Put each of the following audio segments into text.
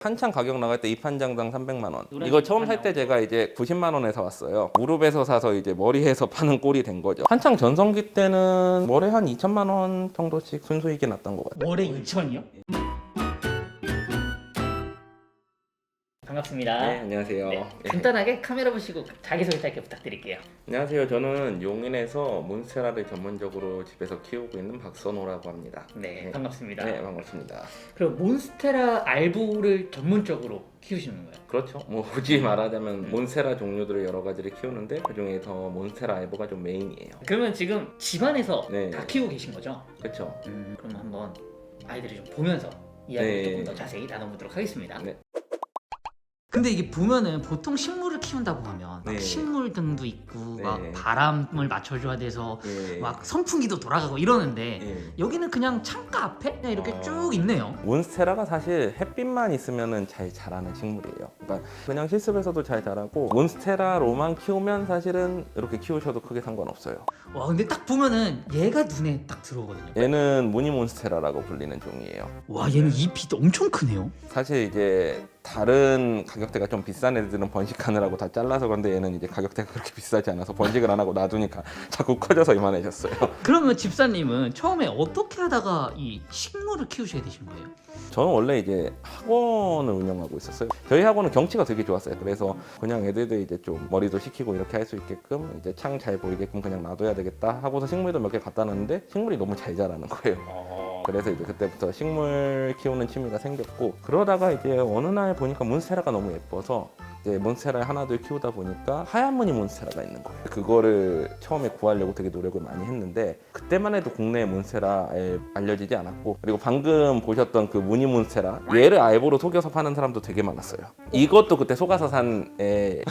한창 가격 나갈 때 입한장당 300만 원. 이거 처음 살 때 제가 이제 90만 원에 사왔어요. 무릎에서 사서 이제 머리에서 파는 꼴이 된 거죠. 한창 전성기 때는 월에 한 2천만 원 정도씩 순수익이 났던 것 같아요. 월에 2천이요? 반갑습니다. 네, 안녕하세요. 네, 간단하게 카메라 보시고 자기소개 짧게 부탁드릴게요. 안녕하세요. 저는 용인에서 몬스테라를 전문적으로 집에서 키우고 있는 박선호라고 합니다. 네, 반갑습니다. 네, 반갑습니다. 그럼 몬스테라 알보를 전문적으로 키우시는 거예요? 그렇죠. 뭐 굳이 말하자면 몬스테라 종류들을 여러 가지를 키우는데 그 중에서 몬스테라 알보가 좀 메인이에요. 그러면 지금 집안에서 네. 다 키우고 계신 거죠? 그렇죠. 그럼 한번 아이들이 좀 보면서 이야기를 네. 조금 더 자세히 나눠보도록 하겠습니다. 네. 근데 이게 보면은 보통 식물을 키운다고 하면 막 네. 식물 등도 있고 네. 막 바람을 맞춰줘야 돼서 예. 막 선풍기도 돌아가고 이러는데 예. 여기는 그냥 창가 앞에 그냥 이렇게 쭉 있네요. 몬스테라가 사실 햇빛만 있으면 잘 자라는 식물이에요. 그러니까 그냥 실습에서도 잘 자라고 몬스테라로만 키우면 사실은 이렇게 키우셔도 크게 상관없어요. 와 근데 딱 보면은 얘가 눈에 딱 들어오거든요. 얘는 무늬몬스테라라고 불리는 종이에요. 와 얘는 잎이 엄청 크네요. 사실 이제 다른 가격대가 좀 비싼 애들은 번식하느라고 다 잘라서 그런데 얘는 이제 가격대가 그렇게 비싸지 않아서 번식을 안 하고 놔두니까 자꾸 커져서 이만해졌어요. 그러면 집사님은 처음에 어떻게 하다가 이 식물을 키우셔야 되신 거예요? 저는 원래 이제 학원을 운영하고 있었어요. 저희 학원은 경치가 되게 좋았어요. 그래서 그냥 애들도 이제 좀 머리도 식히고 이렇게 할 수 있게끔 이제 창 잘 보이게끔 그냥 놔둬야 되겠다 하고서 식물도 몇 개 갖다 놨는데 식물이 너무 잘 자라는 거예요. 그래서 이제 그때부터 식물 키우는 취미가 생겼고 그러다가 이제 어느 날 보니까 몬스테라가 너무 예뻐서 이제 몬스테라 하나둘 키우다 보니까 하얀 무늬 몬스테라가 있는 거예요. 그거를 처음에 구하려고 되게 노력을 많이 했는데 그때만 해도 국내에 몬스테라에 알려지지 않았고 그리고 방금 보셨던 그 무늬 몬스테라 얘를 알보로 속여서 파는 사람도 되게 많았어요. 이것도 그때 속아서 산 애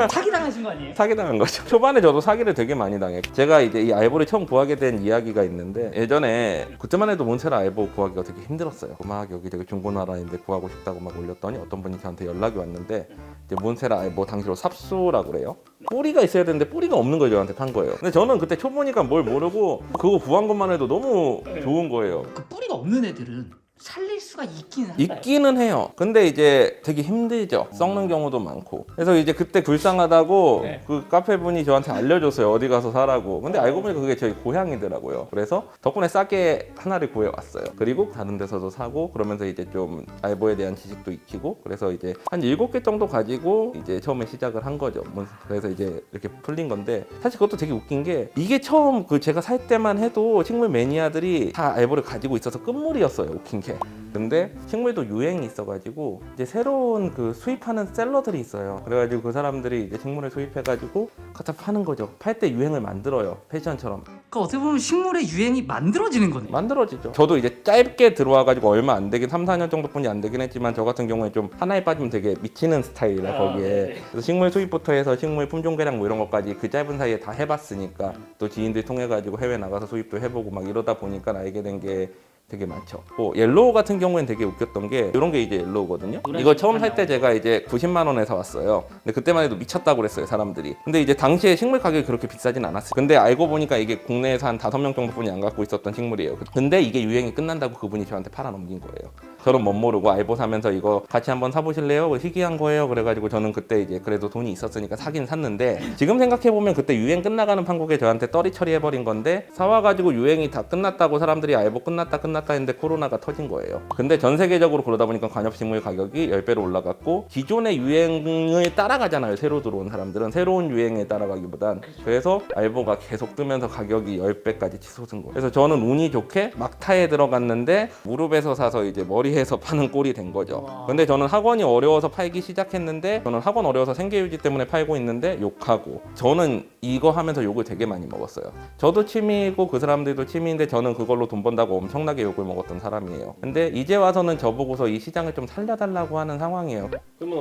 사기 당하신 거 아니에요? 사기당한 거죠. 초반에 저도 사기를 되게 많이 당했고 제가 이제 이 알보를 처음 구하게 된 이야기가 있는데 예전에 그때만 해도 몬스테라 알보 구하기가 되게 힘들었어요. 막 여기 되게 중고나라인데 구하고 싶다고 막 올렸더니 어떤 분이 저한테 연락이 왔는데 이제 몬스테라 알보 당시로 삽수라고 그래요. 뿌리가 있어야 되는데 뿌리가 없는 걸 저한테 판 거예요. 근데 저는 그때 초보니까 뭘 모르고 그거 구한 것만 해도 너무 좋은 거예요. 그 뿌리가 없는 애들은 살릴 수가 있기는 한가요? 있기는 해요. 근데 이제 되게 힘들죠. 썩는 경우도 많고. 그래서 이제 그때 불쌍하다고 네. 그 카페 분이 저한테 알려줬어요. 어디 가서 사라고. 근데 알고 보니까 그게 저희 고향이더라고요. 그래서 덕분에 싸게 하나를 구해왔어요. 그리고 다른 데서도 사고 그러면서 이제 좀 알보에 대한 지식도 익히고 그래서 이제 한 7개 정도 가지고 이제 처음에 시작을 한 거죠. 그래서 이제 이렇게 풀린 건데 사실 그것도 되게 웃긴 게 이게 처음 그 제가 살 때만 해도 식물 매니아들이 다 알보를 가지고 있어서 끝물이었어요. 웃긴 게. 근데 식물도 유행이 있어가지고 이제 새로운 그 수입하는 셀러들이 있어요. 그래가지고 그 사람들이 이제 식물을 수입해가지고 갖다 파는 거죠. 팔 때 유행을 만들어요. 패션처럼. 그러니까 어떻게 보면 식물의 유행이 만들어지는 거네요. 만들어지죠. 저도 이제 짧게 들어와가지고 얼마 안 되긴 3, 4년 정도뿐이 안 되긴 했지만 저 같은 경우에 좀 하나에 빠지면 되게 미치는 스타일이라 거기에. 네. 그래서 식물 수입부터 해서 식물 품종 개량 뭐 이런 것까지 그 짧은 사이에 다 해봤으니까 또 지인들 통해가지고 해외 나가서 수입도 해보고 막 이러다 보니까 알게 된 게 되게 많죠. 옐로우 같은 경우에는 되게 웃겼던 게 이런 게 이제 옐로우거든요. 이거 처음 살 때 제가 이제 90만 원에 사왔어요. 근데 그때만 해도 미쳤다고 그랬어요, 사람들이. 근데 이제 당시에 식물 가격이 그렇게 비싸진 않았어요. 근데 알고 보니까 이게 국내에서 한 5명 정도뿐이 안 갖고 있었던 식물이에요. 근데 이게 유행이 끝난다고 그분이 저한테 팔아 넘긴 거예요. 저는 못 모르고 알보 사면서 이거 같이 한번 사보실래요? 희귀한 거예요. 그래가지고 저는 그때 이제 그래도 돈이 있었으니까 사긴 샀는데 지금 생각해보면 그때 유행 끝나가는 판국에 저한테 떨이 처리해버린 건데 사와가지고 유행이 다 끝났다고 사람들이 알보 끝났다 했는데 코로나가 터진 거예요. 근데 전 세계적으로 그러다 보니까 관엽식물 가격이 10배로 올라갔고 기존의 유행을 따라가잖아요. 새로 들어온 사람들은 새로운 유행에 따라가기보단. 그래서 알보가 계속 뜨면서 가격이 10배까지 치솟은 거예요. 그래서 저는 운이 좋게 막타에 들어갔는데 무릎에서 사서 이제 머리에서 파는 꼴이 된 거죠. 근데 저는 학원이 어려워서 팔기 시작했는데 저는 학원 어려워서 생계유지 때문에 팔고 있는데 욕하고 저는 이거 하면서 욕을 되게 많이 먹었어요. 저도 취미이고 그 사람들도 취미인데 저는 그걸로 돈 번다고 엄청나게 욕을 먹었던 사람이에요. 근데 이제 와서는 저보고서 이 시장을 좀 살려달라고 하는 상황이에요. 그러면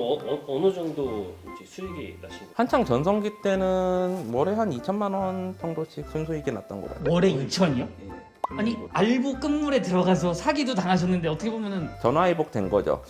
어느 정도 이제 수익이 나신 거예요? 한창 전성기 때는 월에 한 2천만 원 정도씩 순수익이 났던 것 같아요. 월에 2천이요? 아니 알보 끝물에 들어가서 사기도 당하셨는데 어떻게 보면은 전화위복 된 거죠.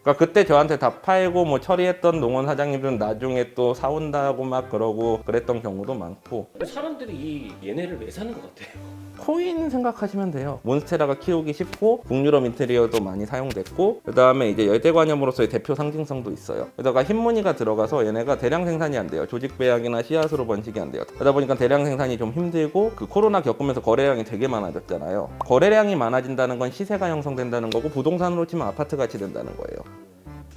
그러니까 그때 저한테 다 팔고 뭐 처리했던 농원 사장님들은 나중에 또 사온다고 막 그러고 그랬던 경우도 많고 사람들이 이 얘네를 왜 사는 것 같아요? 코인 생각하시면 돼요. 몬스테라가 키우기 쉽고 북유럽 인테리어도 많이 사용됐고 그 다음에 이제 열대관염으로서의 대표 상징성도 있어요. 게다가 흰 무늬가 들어가서 얘네가 대량 생산이 안 돼요. 조직 배양이나 씨앗으로 번식이 안 돼요. 그러다 보니까 대량 생산이 좀 힘들고 그 코로나 겪으면서 거래량이 되게 많아졌잖아요. 거래량이 많아진다는 건 시세가 형성된다는 거고 부동산으로 치면 아파트 가치 된다는 거예요.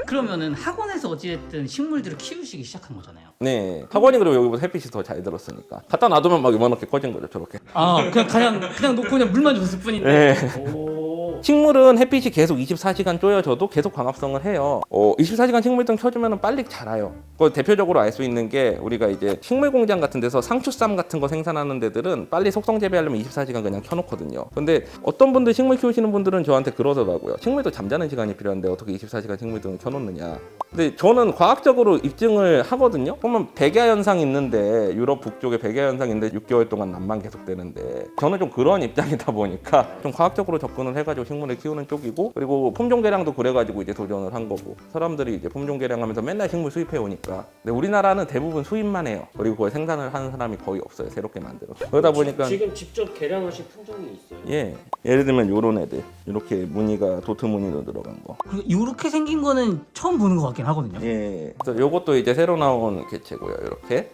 그러면은 학원에서 어찌됐든 식물들을 키우시기 시작한 거잖아요. 네. 학원이 그리고 여기보다 햇빛이 더 잘 들었으니까. 갖다 놔두면 막 이만하게 커진 거죠, 저렇게. 아 그냥 놓고 그냥 물만 줬을 뿐인데. 네. 오. 식물은 햇빛이 계속 24시간 쪼여져도 계속 광합성을 해요. 24시간 식물등 켜주면 빨리 자라요. 그 대표적으로 알 수 있는 게 우리가 이제 식물 공장 같은 데서 상추쌈 같은 거 생산하는 데들은 빨리 속성 재배하려면 24시간 그냥 켜놓거든요. 근데 어떤 분들 식물 키우시는 분들은 저한테 그러더라고요. 식물도 잠자는 시간이 필요한데 어떻게 24시간 식물등을 켜놓느냐. 근데 저는 과학적으로 입증을 하거든요. 보면 백야 현상 있는데 유럽 북쪽에 백야 현상 있는데 6개월 동안 난방 계속되는데 저는 좀 그런 입장이다 보니까 좀 과학적으로 접근을 해가지고 식물을 키우는 쪽이고 그리고 품종 개량도 그래가지고 이제 도전을 한 거고 사람들이 이제 품종 개량하면서 맨날 식물 수입해 오니까 근데 우리나라는 대부분 수입만 해요. 그리고 그걸 생산을 하는 사람이 거의 없어요. 새롭게 만들어서 그러다 보니까 지금 직접 개량하신 품종이 있어요? 예 예를 들면 요런 애들 이렇게 무늬가 도트 무늬로 들어간 거 그리고 이렇게 생긴 거는 처음 보는 것 같긴 하거든요. 예 그래서 요것도 이제 새로 나온 개체고요. 이렇게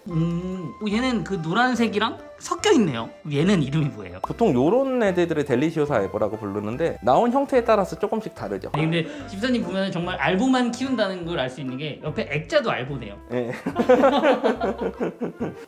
얘는 그 노란색이랑 섞여 있네요. 얘는 이름이 뭐예요? 보통 요런 애들을 델리시오사 알보라고 부르는데 나온 형태에 따라서 조금씩 다르죠. 아니, 근데 집사님 보면 정말 알보만 키운다는 걸 알 수 있는 게 옆에 액자도 알보네요. 예.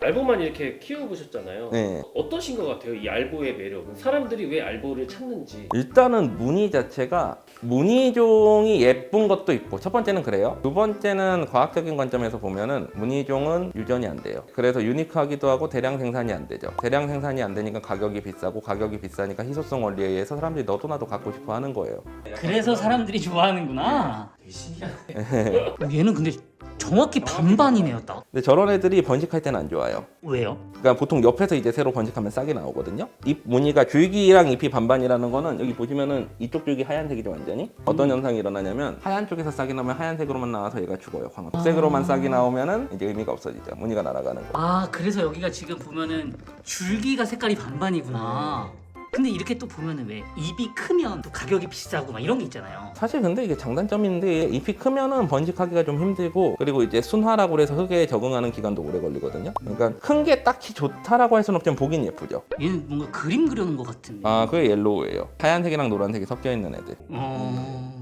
알보만 이렇게 키워보셨잖아요. 네. 어떠신 것 같아요? 이 알보의 매력은? 사람들이 왜 알보를 찾는지. 일단은 무늬 자체가 무늬종이 예쁜 것도 있고 첫 번째는 그래요. 두 번째는 과학적인 관점에서 보면은 무늬종은 유전이 안 돼요. 그래서 유니크하기도 하고 대량 생산이 안 되죠. 대량 생산이 안 되니까 가격이 비싸고 가격이 비싸니까 희소성 원리에 의해서 사람들이 너도 나도 갖고 싶어 하는 거예요. 그래서 사람들이 좋아하는구나. 되게 신기하네. 얘는 근데 정확히 반반이네요, 딱. 근데 저런 애들이 번식할 때는 안 좋아요. 왜요? 그러니까 보통 옆에서 이제 새로 번식하면 싹이 나오거든요. 잎 무늬가 줄기랑 잎이 반반이라는 거는 여기 보시면은 이쪽 줄기 하얀색이죠 완전히. 어떤 현상이 일어나냐면 하얀 쪽에서 싹이 나오면 하얀색으로만 나와서 얘가 죽어요. 황색으로만 싹이 나오면은 이제 의미가 없어지죠. 무늬가 날아가는 거. 아, 그래서 여기가 지금 보면은 줄기가 색깔이 반반이구나. 근데 이렇게 또 보면은 왜 잎이 크면 또 가격이 비싸고 막 이런 게 있잖아요. 사실 근데 이게 장단점인데 잎이 크면은 번식하기가 좀 힘들고 그리고 이제 순화라고 그래서 흙에 적응하는 기간도 오래 걸리거든요. 그러니까 큰 게 딱히 좋다라고 할 수는 없지만 보긴 예쁘죠. 얘는 뭔가 그림 그려놓은 것 같은데. 아 그게 옐로우예요. 하얀색이랑 노란색이 섞여 있는 애들.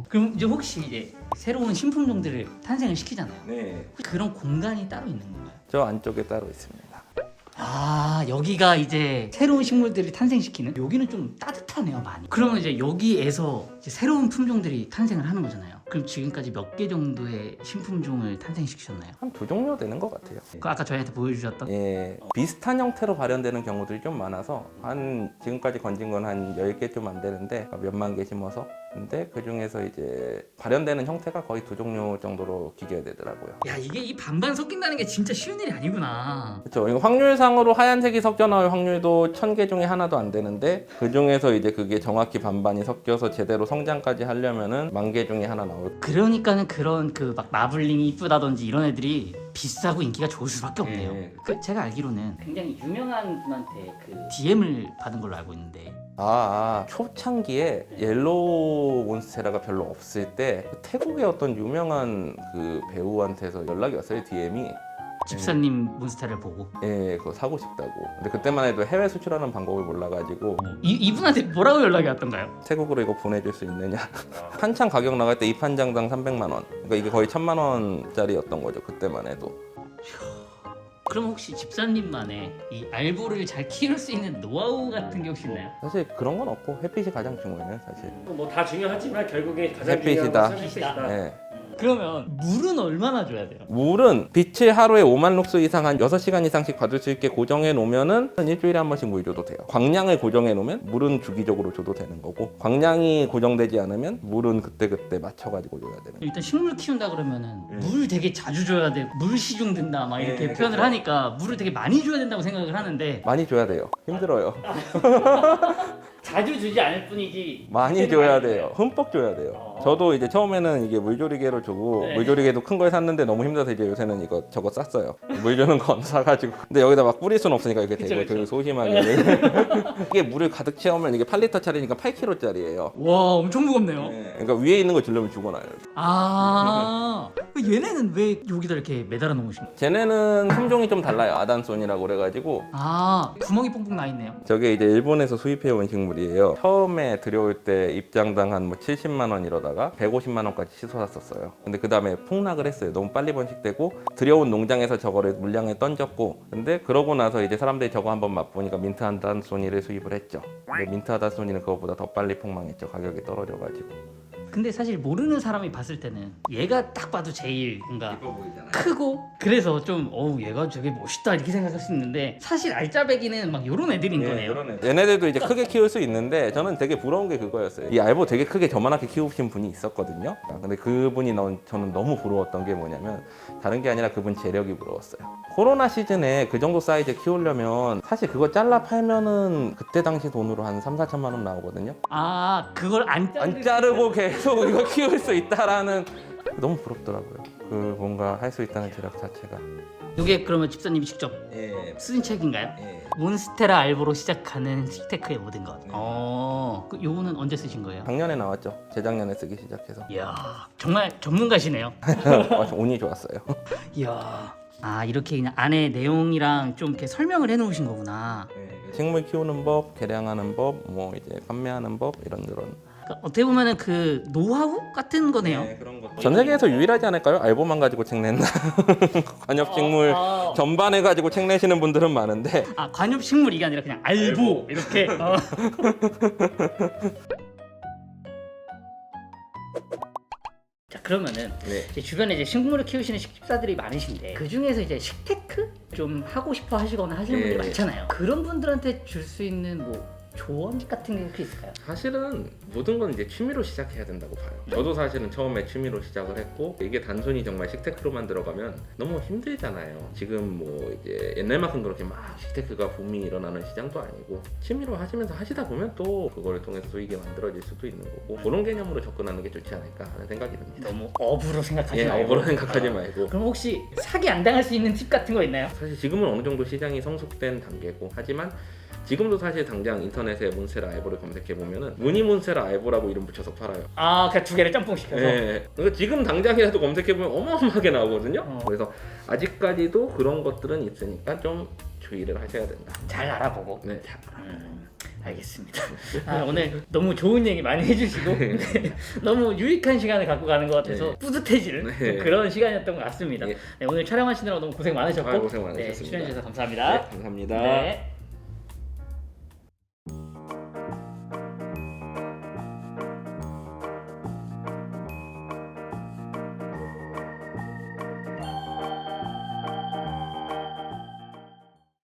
그럼 이제 혹시 이제 새로운 신품종들을 탄생을 시키잖아요. 네. 그런 공간이 따로 있는 건가요? 저 안쪽에 따로 있습니다. 아, 여기가 이제 새로운 식물들을 탄생시키는? 여기는 좀 따뜻하네요, 많이. 그러면 이제 여기에서 이제 새로운 품종들이 탄생을 하는 거잖아요. 그럼 지금까지 몇 개 정도의 신품종을 탄생시키셨나요? 한 두 종류 되는 것 같아요. 그 아까 저희한테 보여주셨던? 예, 비슷한 형태로 발현되는 경우들이 좀 많아서 한 지금까지 건진 건 한 10개 좀 안 되는데 몇만 개 심어서 근데 그 중에서 이제 발현되는 형태가 거의 두 종류 정도로 기계되더라고요. 야, 이게 이 반반 섞인다는 게 진짜 쉬운 일이 아니구나. 그렇죠. 이거 확률상으로 하얀색이 섞여 나올 확률도 1000개 중에 하나도 안 되는데 그 중에서 이제 그게 정확히 반반이 섞여서 제대로 성장까지 하려면은 10,000개 중에 하나 나올. 그러니까는 그런 그 막 마블링이 이쁘다든지 이런 애들이 비싸고 인기가 좋을 수밖에 없네요. 예. 그 제가 알기로는 굉장히 유명한 분한테 그 DM을 받은 걸로 알고 있는데 초창기에 옐로우 몬스테라가 별로 없을 때 태국의 어떤 유명한 그 배우한테서 연락이 왔어요. DM이. 집사님 몬스타를 보고 예, 그거 사고 싶다고. 근데 그때만 해도 해외 수출하는 방법을 몰라가지고 이분한테 뭐라고 연락이 왔던가요? 태국으로 이거 보내줄 수 있느냐. 한창 가격 나갈 때 잎 한 장당 300만 원. 그러니까 이게 거의 1,000만 원짜리였던 거죠. 그때만 해도. 그럼 혹시 집사님만의 이 알보를 잘 키울 수 있는 노하우 같은 게 혹시 있나요? 사실 그런 건 없고 햇빛이 가장 중요해요. 사실. 뭐 다 중요하지만 결국에 가장 햇빛이다. 중요한 것은 햇빛이다. 예. 그러면 물은 얼마나 줘야 돼요? 물은 빛을 하루에 5만 룩스 이상 한 6시간 이상씩 받을 수 있게 고정해 놓으면은 일주일에 한 번씩 물 줘도 돼요. 광량을 고정해 놓으면 물은 주기적으로 줘도 되는 거고 광량이 고정되지 않으면 물은 그때그때 맞춰가지고 줘야 되는 거예요. 일단 식물 키운다 그러면은 물 되게 자주 줘야 돼. 물 시중 된다 막 이렇게 네, 표현을 그렇죠. 하니까 물을 되게 많이 줘야 된다고 생각을 하는데 많이 줘야 돼요. 힘들어요. 자주 주지 않을 뿐이지 많이 줘야 돼요. 흠뻑 줘야 돼요. 저도 이제 처음에는 이게 물조리개로 주고 네. 물조리개도 큰 걸 샀는데 너무 힘들어서 이제 요새는 이거 저거 쌌어요. 물 주는 건 사가지고. 근데 여기다 막 뿌릴 수는 없으니까 이렇게 그쵸, 대고 그쵸. 되게 소심하게. 이게 물을 가득 채우면 이게 8리터짜리니까 8kg짜리예요. 와 엄청 무겁네요. 그러니까 위에 있는 거 주려면 죽어나요. 아 얘네는 왜 여기다 이렇게 매달아 놓으신 거예요? 쟤네는 품종이 좀 달라요. 아단손이라고 그래가지고 아 구멍이 뽕뽕 나 있네요. 저게 이제 일본에서 수입해 온 식물이에요. 처음에 들여올 때 입장당 한 뭐 70만 원 이러다가 150만 원까지 치솟았었어요. 근데 그 다음에 폭락을 했어요. 너무 빨리 번식되고 들여온 농장에서 저거를 물량에 던졌고, 근데 그러고 나서 이제 사람들이 저거 한번 맛보니까 민트 아단소니를 수입을 했죠. 근데 민트 아단소니는 그거보다 더 빨리 폭망했죠. 가격이 떨어져가지고. 근데 사실 모르는 사람이 봤을 때는 얘가 딱 봐도 제일 뭔가 이뻐 보이잖아요. 크고 그래서 좀 어우 얘가 되게 멋있다 이렇게 생각할 수 있는데 사실 알짜배기는 막 요런 애들인 거네요. 얘네들도 이제 크게 키울 수 있는데 저는 되게 부러운 게 그거였어요. 이 알보 되게 크게 저만하게 키우신 분이 있었거든요. 근데 그분이 저는 너무 부러웠던 게 뭐냐면 다른 게 아니라 그분 재력이 부러웠어요. 코로나 시즌에 그 정도 사이즈 키우려면 사실 그거 잘라 팔면은 그때 당시 돈으로 한 3, 4천만 원 나오거든요. 아 그걸 안 자르고 계속 이거 키울 수 있다라는, 너무 부럽더라고요. 그 뭔가 할 수 있다는 재력 자체가. 이게 그러면 집사님이 직접 예. 쓴 책인가요? 예. 몬스테라 알보로 시작하는 식테크의 모든 것. 네. 그 요거는 언제 쓰신 거예요? 작년에 나왔죠. 재작년에 쓰기 시작해서. 이야 정말 전문가시네요. 운이 좋았어요. 이야 아 이렇게 그냥 안에 내용이랑 좀 이렇게 설명을 해놓으신 거구나. 식물 키우는 법, 개량하는 법, 뭐 이제 판매하는 법 이런저런. 그러니까 어떻게 보면은 그 노하우 같은 거네요. 그런 거. 전 세계에서 유일하지 않을까요? 알보만 가지고 책 낸다. 관엽식물 전반해 가지고 책 내시는 분들은 많은데. 아 관엽식물 이게 아니라 그냥 알보 이렇게. 자 그러면은 네. 이제 주변에 이제 식물을 키우시는 식집사들이 많으신데 그 중에서 이제 식테크 좀 하고 싶어 하시거나 하시는 분들이 네. 많잖아요. 그런 분들한테 줄 수 있는 뭐 조언 같은 게 혹시 있을까요? 사실은 모든 건 이제 취미로 시작해야 된다고 봐요. 저도 사실은 처음에 취미로 시작을 했고, 이게 단순히 정말 식테크로만 들어가면 너무 힘들잖아요. 지금 뭐 이제 옛날만큼 그렇게 막 식테크가 붐이 일어나는 시장도 아니고, 취미로 하시면서 하시다 보면 또 그거를 통해서 수익이 만들어질 수도 있는 거고, 그런 개념으로 접근하는 게 좋지 않을까 하는 생각이 듭니다. 너무 업으로 생각하지 예, 말고. 업으로 생각하지 말고. 그럼 혹시 사기 안 당할 수 있는 팁 같은 거 있나요? 사실 지금은 어느 정도 시장이 성숙된 단계고, 하지만 지금도 사실 당장 인터넷에 몬스테라 알보를 검색해 보면은 무늬 몬스테라 알보라고 이름 붙여서 팔아요. 아 그냥 두 개를 짬뽕 시켜서. 네. 그러니까 지금 당장이라도 검색해 보면 어마어마하게 나오거든요. 그래서 아직까지도 그런 것들은 있으니까 좀 주의를 하셔야 된다. 잘 알아보고. 네. 알겠습니다. 오늘 너무 좋은 얘기 많이 해주시고 네, 너무 유익한 시간을 갖고 가는 것 같아서 네. 뿌듯해지는 네. 좀 그런 시간이었던 것 같습니다. 예. 네, 오늘 촬영하시느라고 너무 고생 많으셨고 고생 많으셨습니다. 네, 출연해주셔서 감사합니다. 네, 감사합니다. 네.